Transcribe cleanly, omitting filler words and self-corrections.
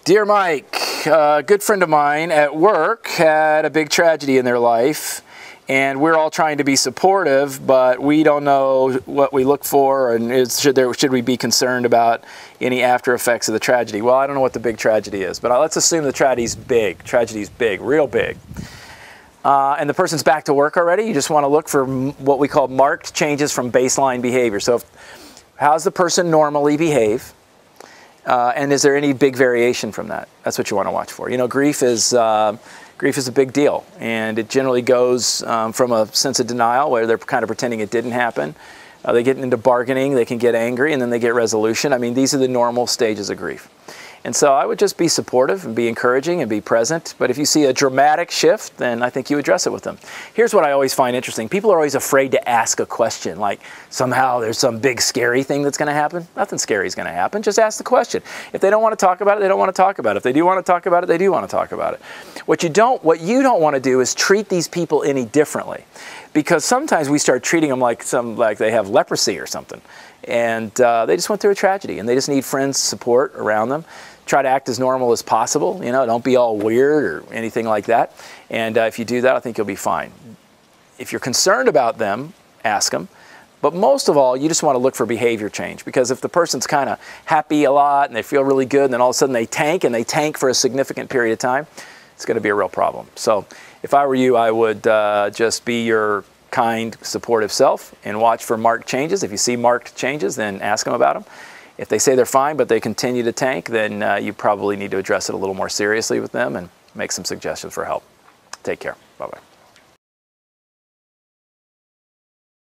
Dear Mike, a good friend of mine at work had a big tragedy in their life, and we're all trying to be supportive, but we don't know what we look for, and should we be concerned about any after effects of the tragedy? Well, I don't know what the big tragedy is, but let's assume the tragedy's big. Tragedy's big, real big. And the person's back to work already. You just want to look for what we call marked changes from baseline behavior. So how's the person normally behave? And is there any big variation from that? That's what you want to watch for. You know, grief is a big deal, and it generally goes from a sense of denial where they're kind of pretending it didn't happen. They get into bargaining, they can get angry, and then they get resolution. I mean, these are the normal stages of grief. And so I would just be supportive and be encouraging and be present. But if you see a dramatic shift, then I think you address it with them. Here's what I always find interesting. People are always afraid to ask a question, like somehow there's some big scary thing that's going to happen. Nothing scary is going to happen. Just ask the question. If they don't want to talk about it, they don't want to talk about it. If they do want to talk about it, they do want to talk about it. What you don't want to do is treat these people any differently. Because sometimes we start treating them like they have leprosy or something. And they just went through a tragedy, and they just need friends' support around them. Try to act as normal as possible. You know, don't be all weird or anything like that. And if you do that, I think you'll be fine. If you're concerned about them, ask them. But most of all, you just want to look for behavior change, because if the person's kind of happy a lot and they feel really good, and then all of a sudden they tank, and they tank for a significant period of time, it's going to be a real problem. So if I were you, I would just be your kind, supportive self and watch for marked changes. If you see marked changes, then ask them about them. If they say they're fine but they continue to tank, then you probably need to address it a little more seriously with them and make some suggestions for help. Take care. Bye-bye.